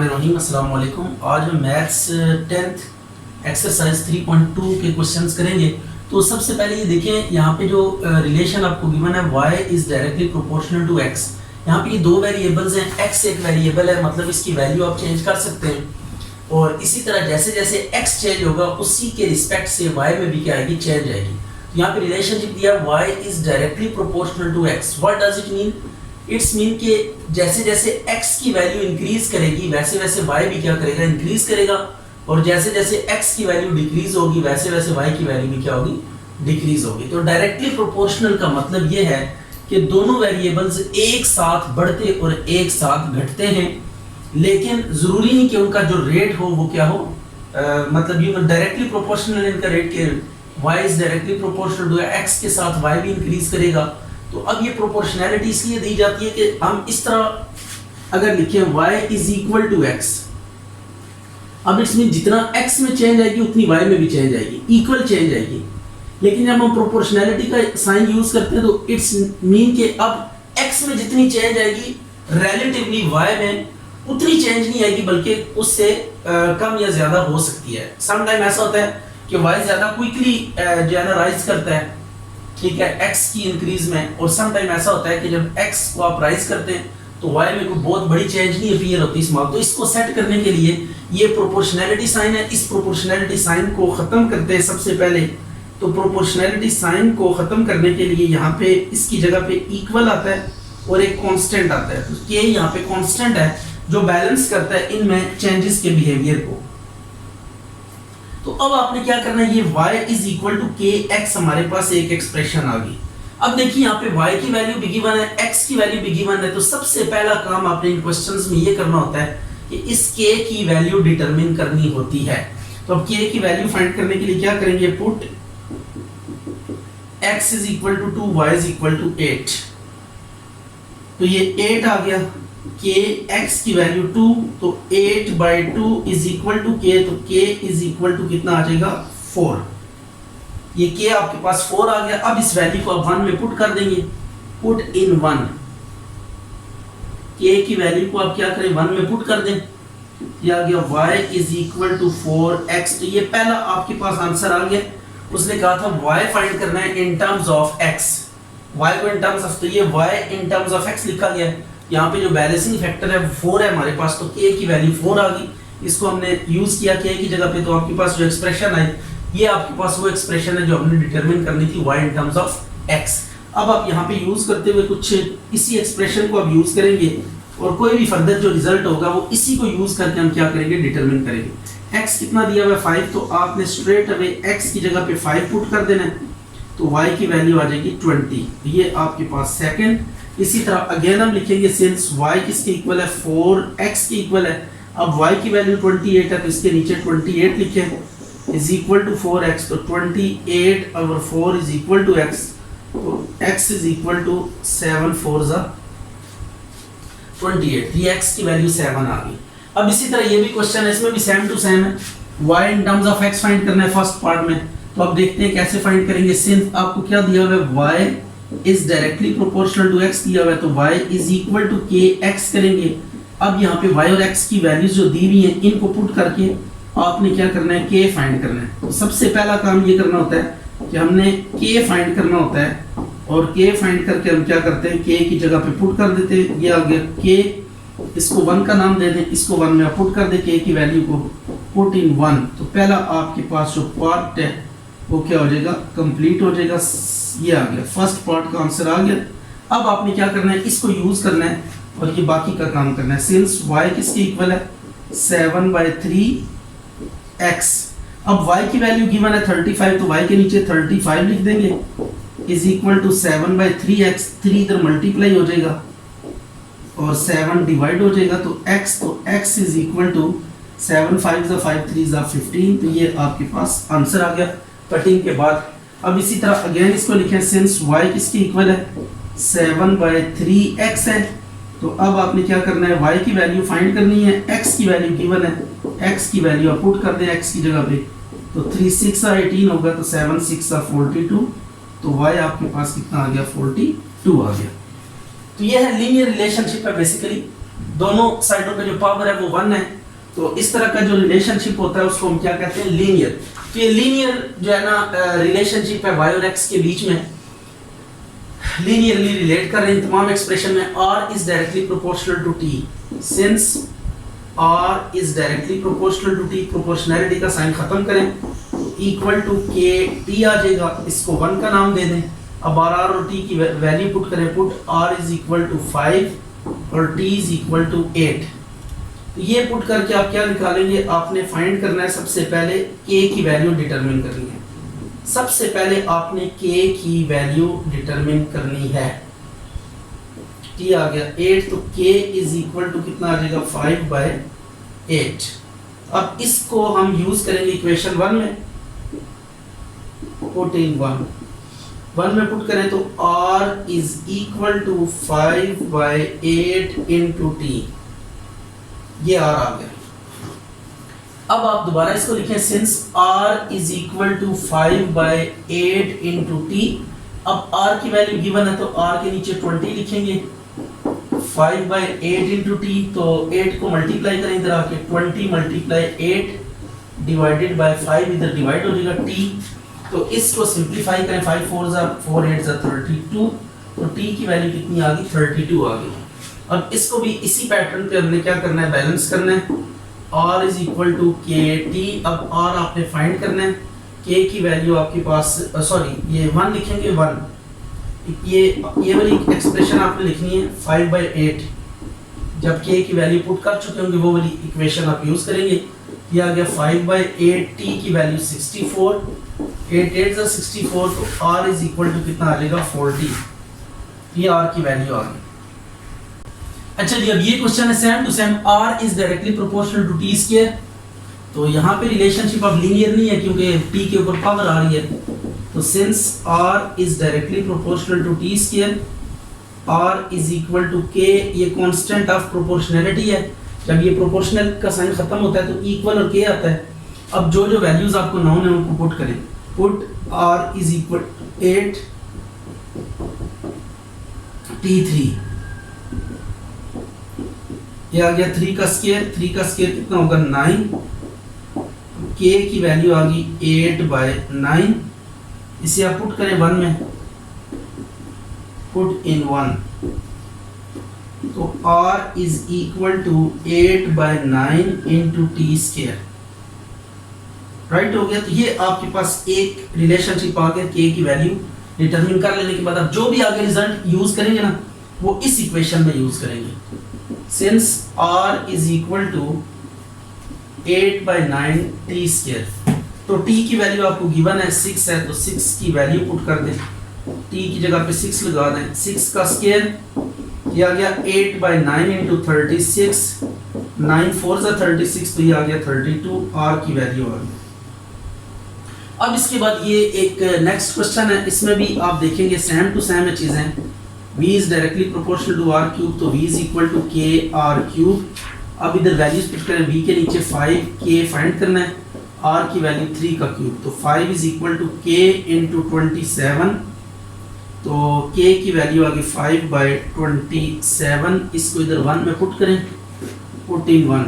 बिस्मिल्लाहिर्रहमानिर्रहीम। अस्सलाम वालेकुम। आज हम मैथ्स 10th एक्सरसाइज 3.2 के क्वेश्चंस करेंगे। तो सबसे पहले ये देखें, यहाँ पे जो रिलेशन आपको गिवन है y is directly proportional to x। यहाँ पे ये दो वेरिएबल्स हैं, x एक वेरिएबल है, मतलब इसकी वैल्यू आप चेंज कर सकते हैं। और इसी तरह जैसे जैसे x चेंज होगा उसी के रिस्पेक्ट से y में भी क्या आएगी, चेंज आएगी। तो यहाँ पे रिलेशनशिप दिया y is directly proportional to x। What does it mean? It's mean कि जैसे जैसे x की वैल्यू इंक्रीज करेगी वैसे वैसे y भी क्या करेगा, इंक्रीज करेगा। और जैसे जैसे x की वैल्यू डिक्रीज होगी वैसे वैसे y की वैल्यू भी क्या होगी, डिक्रीज होगी। तो डायरेक्टली प्रोपोर्शनल का मतलब ये है कि दोनों वेरिएबल्स एक साथ बढ़ते और एक साथ घटते हैं, लेकिन जरूरी नहीं कि उनका जो रेट हो वो क्या हो, मतलब ये डायरेक्टली प्रोपोर्शनल इनका रेट के y is directly proportional to x के साथ y भी इंक्रीज करेगा। तो अब ये प्रोपोर्शनैलिटी इसलिए दी जाती है कि हम इस तरह अगर लिखें y is equal to x, अब इसमें जितना x में चेंज आएगी उतनी y में भी चेंज आएगी, इक्वल चेंज आएगी। लेकिन जब हम प्रोपोर्शनैलिटी का साइन यूज करते हैं तो इट्स मीन कि अब x में जितनी चेंज आएगी रिलेटिवली y में उतनी चेंज नहीं आएगी, बल्कि उससे कम या ज्यादा हो सकती है। सम टाइम ऐसा होता है कि y ज्यादा क्विकली जो है ना राइज करता है, ठीक है, x की इंक्रीज में। और सम टाइम ऐसा होता है कि जब x को आप राइज करते हैं तो y में कोई बहुत बड़ी चेंज नहीं अपीयर होती इस मार्क। तो इसको सेट करने के लिए ये प्रोपोर्शनैलिटी साइन है। इस प्रोपोर्शनैलिटी साइन को खत्म करते हैं सबसे पहले। तो प्रोपोर्शनैलिटी साइन को खत्म करने के लिए यहाँ पे इसकी जगह पे इक्वल आता है और एक कांस्टेंट आता है। तो k यहाँ पे कांस्टेंट है जो बैलेंस करता है इनमें चेंजेस के बिहेवियर को। तो अब आपने क्या करना है, ये y इज इक्वल टू के एक्स हमारे पास एक एक्सप्रेशन आ गई। अब देखिए यहाँ पे y की वैल्यू भी गिवन है, x की वैल्यू भी गिवन है। तो सबसे पहला काम आपने इन क्वेश्चंस में ये करना होता है कि इस k की वैल्यू डिटरमिन करनी होती है। तो अब k की वैल्यू फाइंड करने के लिए क्या करेंगे, put x is equal to 2, y is equal to 8। तो ये 8 आ गया, k x की वैल्यू 2, तो 8/2 इज इक्वल टू k। तो k इज इक्वल टू कितना आ जाएगा, 4। ये k आपके पास 4 आ गया। अब इस वैल्यू को आप 1 में पुट कर देंगे, पुट इन 1। k की वैल्यू को आप क्या करें, 1 में पुट कर दें। ये आ गया y is equal to 4x। तो ये पहला आपके पास आंसर आ गया। उसने कहा था y फाइंड करना है in terms of x, y को इन टर्म्स ऑफ, तो ये y in terms of x लिखा गया है। यहाँ पे जो बैलेंसिंग फैक्टर है 4 है हमारे पास, तो k की वैल्यू 4 आ गई। इसको हमने यूज किया k की जगह पे, तो आपके पास जो एक्सप्रेशन है ये आपके पास वो एक्सप्रेशन है जो हमने डिटरमिन करनी थी y in terms of x। अब आप यहाँ पे यूज करते हुए कुछ इसी एक्सप्रेशन को आप यूज करेंगे और कोई भी फर्दर जो रिजल्ट होगा वो इसी को यूज करके हम क्या करेंगे, डिटरमिन करेंगे। x कितना दिया हुआ है 5, तो आपने स्ट्रेट अवे x की जगह पे 5 पुट कर देना है, तो y की वैल्यू आ जाएगी 20। ये आपके पास सेकंड। इसी तरह अगेन हम लिखेंगे सिंस y किसके इक्वल है, 4x के इक्वल है। अब y की वैल्यू 28 है तो इसके नीचे 28 लिखें इज इक्वल टू 4x। तो 28 over 4 is equal to x। तो x इज इक्वल टू 7 4 जा 28। ये x की वैल्यू 7 आ गई। अब इसी तरह ये भी क्वेश्चन है, इसमें भी सेम टू सेम है। y in terms of x find करना है फर्स्ट पार्ट में। तो अब देखते हैं कैसे फाइंड करेंगे। सिंस आपको क्या दिया हुआ है, y is directly proportional to x दिया हुआ है, तो y is equal to kx करेंगे। अब यहाँ पे y और x की वैल्यूज जो दी हुई हैं इनको पुट करके आपने क्या करना है, k फाइंड करना है। तो सबसे पहला काम ये करना होता है कि हमने k फाइंड करना होता है, और k फाइंड करके हम क्या करते हैं, k की जगह पे पुट कर देते हैं। ये आ गया k, इसको 1 का नाम दे दें, इसको 1 में पुट कर दे, k की वैल्यू को पुट इन 1। तो पहला आपके पास जो पार्ट है वो क्या हो जाएगा, कंप्लीट हो जाएगा। ये आ गया, फर्स्ट पार्ट का आंसर आ गया। अब आपने क्या करना है, इसको यूज करना है और ये बाकी का काम करना है। सिंस y किसके इक्वल है, 7/3x। अब y की वैल्यू गिवन है 35, तो y के नीचे 35 लिख देंगे इज इक्वल टू 7/3x। 3 इधर मल्टीप्लाई हो जाएगा और 7 डिवाइड हो जाएगा, तो x, तो x इज इक्वल टू 7 5 जा 5 3 जा 15। तो ये आपके पास आंसर आ गया कटिंग के बाद। अब इसी तरह अगेन इसको लिखें, सिंस y किसके इक्वल है, 7/3x है। तो अब आपने क्या करना है, y की वैल्यू फाइंड करनी है, x की वैल्यू गिवन है, x की वैल्यू आप पुट कर दें x की जगह पे। तो 3 6 18 होगा, तो 7 6 42। तो y आपके पास कितना आ गया, 42 आ गया। तो ये है लीनियर रिलेशनशिप है बेसिकली। दोनों साइडों पे जो पावर है वो 1 है। तो इस तरह का जो रिलेशनशिप होता है उसको हम क्या कहते हैं, लीनियर। तो ये लीनियर जो है ना रिलेशनशिप है y और x के बीच में, लीनियरली रिलेट कर रहे हैं तमाम एक्सप्रेशन में। r is directly proportional to t, since r is directly proportional to t, proportionality का साइन खत्म करें, इक्वल टू k t आ जाएगा, इसको 1 का नाम दे दें। अब r और t की वैल्यू पुट करें, put r is equal to 5 और t इज इक्वल टू 8। तो ये पुट करके आप क्या निकालेंगे, आपने फाइंड करना है सबसे पहले k की वैल्यू डिटरमिन करनी है। सबसे पहले आपने k की वैल्यू डिटरमिन करनी है। t आ गया 8, तो k इज इक्वल टू कितना आ जाएगा 5/8। अब इसको हम यूज करेंगे इक्वेशन 1 में, पुट इन 1 में पुट करें तो r is equal to 5/8 into t, ये r आ गया। अब आप दोबारा इसको लिखें, since r is equal to 5/8 into t। अब r की वैल्यू गिवन है तो r के नीचे 20 लिखेंगे, 5/8 इंटू t, तो 8 को मल्टीप्लाई करें इधर आके, 20 मल्टीप्लाई 8 डिवाइडेड बाय 5, इधर डिवाइड हो जाएगा t। तो इसको सिंप्लीफाई करें, 5 4 जा 4 8 जा 32, तो t की वैल्यू कितनी आ गई 32 आ गई। अब इसको भी इसी पैटर्न पे हमने क्या करना है, बैलेंस करना है, r इज इक्वल टू के टी। अब r आपने फाइंड करना है, k की वैल्यू आपके पास सॉरी ये 1 लिखेंगे 1, ये वाली एक्सप्रेशन आपने लिखनी है 5/8। जब k की वैल्यू पुट कर चुके होंगे वो वाली इक्वेशन आप यूज करेंगे। ये आ गया 5/8, t की वैल्यू 64, 8 8 जा 64, तो r इज इक्वल टू कितना आ जाएगा 40। ये r की वैल्यू आ गई। अच्छा जी, अब ये क्वेश्चन है same to same, r is directly proportional to t square. तो यहाँ पे रिलेशनशिप अब लीनियर नहीं है क्योंकि t के ऊपर पावर आ रही है। तो since r is directly proportional to t square, r is equal to k, ये कांस्टेंट ऑफ प्रोपोर्शनैलिटी है। जब ये प्रोपोर्शनल का साइन खत्म होता है तो इक्वल और k आता है। अब जो जो वैल्यूज आपको नोन है उनको पुट करें, put r is equal 8 t3, ये आ गया 3 का स्क्वायर, 3 का स्क्वायर कितना होगा 9, k की वैल्यू आ गई 8/9। इसे आप पुट करें 1 में, पुट इन 1, तो r is equal to 8/9 into t square, right हो गया। तो ये आपके पास एक रिलेशनशिप आ गया k की वैल्यू डिटरमिन कर लेने के बाद अब जो भी आगे रिजल्ट यूज करेंगे ना वो इस इक्वेशन में यूज करेंगे। Since r is equal to 8/9 t square, तो t की वैल्यू आपको गिवन है 6 है, तो 6 की वैल्यू पुट कर दें, t की जगह पे 6 लगा दें, 6 का स्क्वायर ये आ गया 8/9 इंटू 36, 9 4 जा 36, तो ये आ गया 32, r की वैल्यू आ गई। अब इसके बाद ये एक नेक्स्ट क्वेश्चन है, इसमें भी आप देखेंगे सेम टू सेम चीजें। v is directly proportional to r cube, तो v is equal to k r cube. अब इधर वैल्यूज पुट करें, v के नीचे 5, k फाइंड करना है, r की वैल्यू 3 का क्यूब, तो 5 is equal to k into 27, तो k की वैल्यू आ गई 5/27। इसको इधर 1 में पुट करें, पुट इन 1,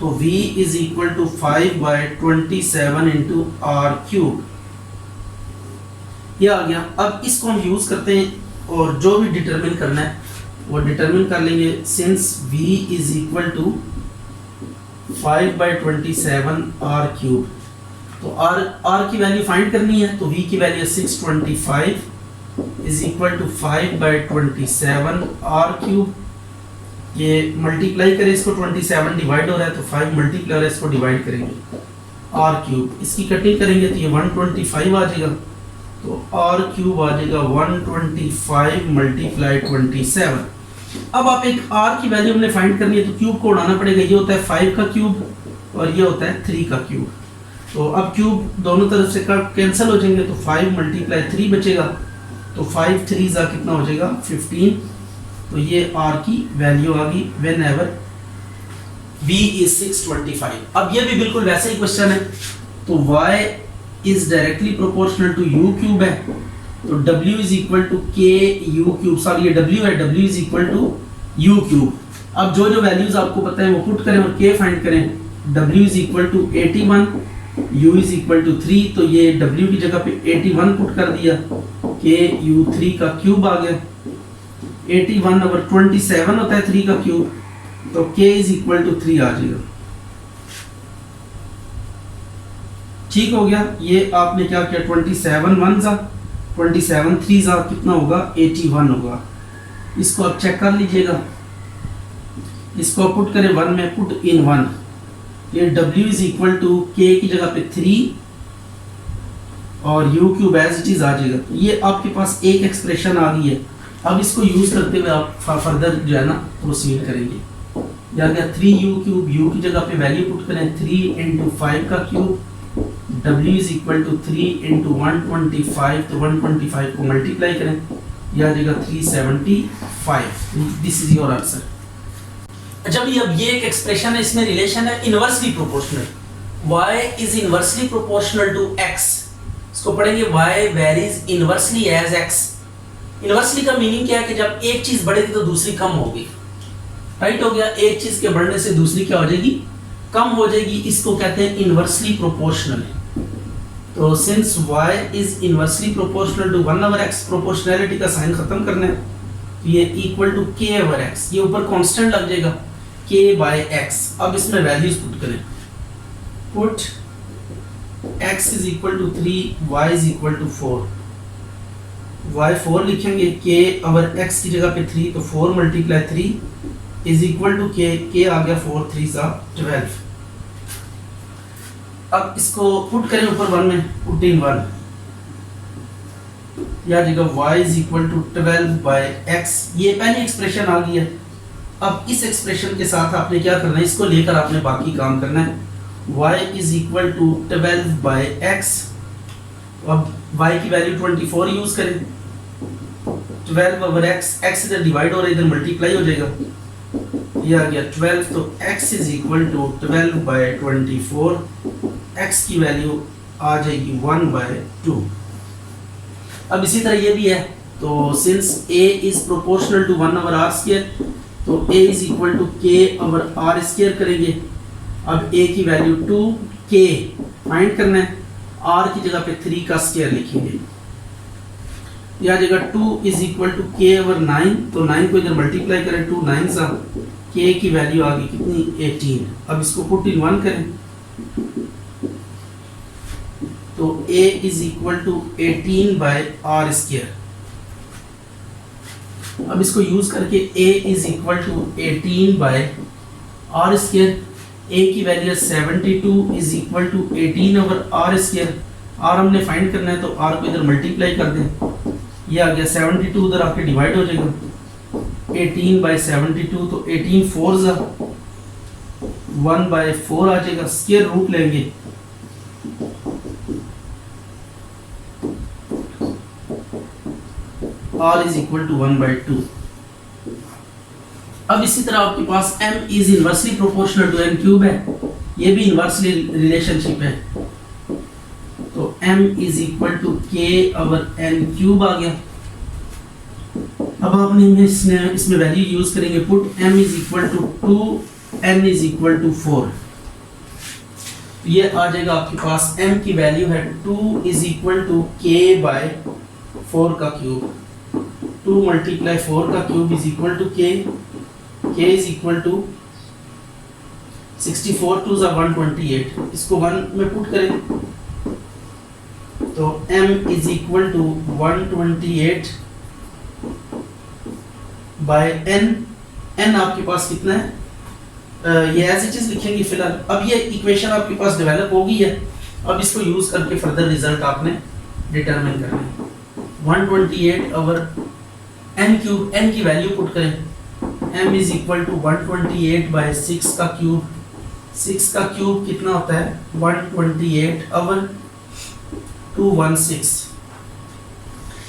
तो v is equal to 5/27 into r cube, ये आ गया। अब इसको हम यूज करते हैं और जो भी डिटरमिन करना है वो डिटरमिन कर लेंगे। Since v is equal to 5/27 r cube, तो r की वैल्यू फाइंड करनी है, तो v की value 625 is equal to 5/27 r cube. ये मल्टीप्लाई करें, इसको 27 डिवाइड हो रहा है तो 5 मल्टीप्लाई हो रहा है, इसको डिवाइड करेंगे r क्यूब, इसकी कटिंग करेंगे तो ये 125 आ जाएगा, तो r क्यूब आ जाएगा 125 मल्टीप्लाई 27। अब आप एक r की वैल्यू हमने फाइंड करनी है तो क्यूब को उड़ाना पड़ेगा, ये होता है 5 का क्यूब और ये होता है 3 का क्यूब। तो अब क्यूब दोनों तरफ से कैंसिल हो जाएंगे, तो 5 मल्टीप्लाई 3 बचेगा, तो 5 3 जा कितना हो जाएगा 15, तो ये r की वैल्यू आ गई व्हेन एवर v इज 625। अब ये भी बिल्कुल वैसे ही क्वेश्चन है, तो y is directly proportional to u cube है, तो W is equal to k u cube, sorry ये W है, W is equal to u cube. अब जो जो वैल्यूज आपको पता है वो पुट करें और K फाइंड करें। W is equal to 81, U is equal to 3, तो ये W की जगह पे 81 पुट कर दिया, K U 3 का क्यूब आ गया। 81 ओवर 27 होता है 3 का क्यूब, तो K इज इक्वल टू 3 आ जाएगा। ठीक हो गया। ये आपने क्या किया, 27 1 जा 27 3 जा कितना होगा, 81 होगा। इसको आप चेक कर लीजिएगा, इसको पुट करें 1 में, पुट इन 1, ये W is equal to K की जगह पे 3 और U cube as it is आ जाएगा। तो ये आपके पास एक एक्सप्रेशन आ गई है। अब इसको यूज करते हुए आप फर्दर जो है ना प्रोसीड करेंगे। या गया 3U क्यूब, U की जगह पे वैल्यू पुट करें 3 इंटू 5 का cube, W is equal to 3 into 125, तो 125 को मल्टीप्लाई करें, यह आ जाएगा 375। This is your answer. अच्छा भी अब ये एक एक्सप्रेशन है, इसमें रिलेशन है inversely proportional. y is inversely proportional to x, इसको पढ़ेंगे y varies inversely as x। Inversely का मीनिंग क्या है कि जब एक चीज बढ़ेगी तो दूसरी कम होगी, राइट हो गया। एक चीज के बढ़ने से दूसरी क्या हो जाएगी, कम हो जाएगी। इसको कहते हैं इनवर्सली प्रोपोर्शनल। तो since y is inversely proportional to 1 over x, proportionality का साइन खत्म करना है, तो ये equal to k over x, ये ऊपर कांस्टेंट लग जाएगा k बाय x। अब इसमें वैल्यूज पुट करें, put x is equal to 3, y is equal to 4, y 4 लिखेंगे, k ओवर x की जगह पे 3, तो 4 multiply 3 is equal to k आ गया 4 3 सा 12। अब इसको पुट करें ऊपर 1 में, पुट इन 1, या जगह y is equal to 12 by x। ये पहली एक्सप्रेशन आ गई है। अब इस एक्सप्रेशन के साथ आपने क्या करना है, इसको लेकर आपने बाकी काम करना है। y is equal to 12 by x, अब y की वैल्यू 24 यूज करें, 12 ओवर x, x इधर डिवाइड हो रहा है, इधर मल्टीप्लाई हो जाएगा, ये आ गया 12, तो x is equal to 12 by 24, x की वैल्यू आ जाएगी 1 बाय 2। अब इसी तरह ये भी है, तो since a is proportional to 1 over r square, तो a is equal to k over r square करेंगे। अब a की वैल्यू 2k फाइंड करना है, r की जगह पे 3 का स्क्वायर लिखेंगे, यह आ जाएगा 2 is equal to k over 9, तो 9 को इधर मल्टीप्लाई करें, 2 9 सा, k की वैल्यू आ गई कितनी, 18। अब इसको पुट इन 1 करें, तो a is equal to 18 by r square. अब इसको यूज करके a is equal to 18 by r square, a की value 72 is equal to 18 over r square. r हमने फाइंड करना है, तो r को इधर मल्टीप्लाई कर दें, ये आ गया 72 उधर आके डिवाइड हो जाएगा, 18 बाय 72, तो 18 4 जा 1 बाय 4 आ जाएगा, स्क्वायर रूट लेंगे, r is equal to 1 by 2। अब इसी तरह आपके पास m is inversely proportional to n cube है, ये भी इनवर्सली रिलेशनशिप है, तो m is equal to k over n cube आ गया। अब आपने इसमें वैल्यू यूज करेंगे, put m is equal to 2, n is equal to 4, ये आ जाएगा आपके पास m की वैल्यू है 2 is equal to k by 4 का क्यूब, 2 मल्टीप्लाई 4 का cube is equal to k is equal to 64 2 जा 128, इसको 1 में पुट करें, तो m is equal to 128 by n आपके पास कितना है, ये एज इट इज लिखेंगे फिलहाल। अब ये इक्वेशन आपके पास डेवलप हो गई है, अब इसको यूज करके फर्दर रिजल्ट आपने डिटरमिन करना है। 128 ओवर n क्यूब, n की वैल्यू पुट करें, m is equal to 128 by 6 का क्यूब, 6 का क्यूब कितना होता है 128 ओवर 216।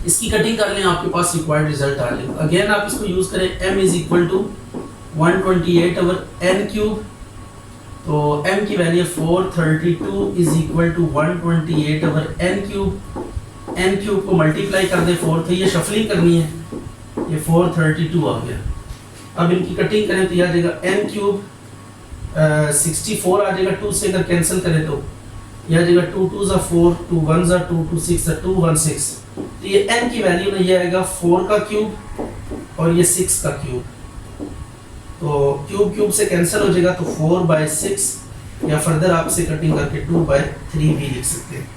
इसकी कटिंग कर लें, आपके पास रिक्वायर्ड रिजल्ट आ जाएगा। अगेन आप इसको यूज करें, m is equal to 128 over n cube, तो m की value 432 is equal to 128 over n cube, n cube को मल्टीप्लाई कर दे 4 थे, ये शफलिंग करनी है, ये 432 आ गया। अब इनकी कटिंग करें तो यह आ जाएगा एन क्यूब 64 आ जाएगा, 2 से अगर कैंसिल करें तो यह आ जाएगा 2 2 4, 2 1 2, 2 6 216। तो ये n की वैल्यू में ये आएगा 4 का क्यूब और ये 6 का क्यूब, तो क्यूब क्यूब से कैंसिल हो जाएगा, तो 4/6 या फर्दर आपसे कटिंग करके 2/3 भी लिख सकते हैं।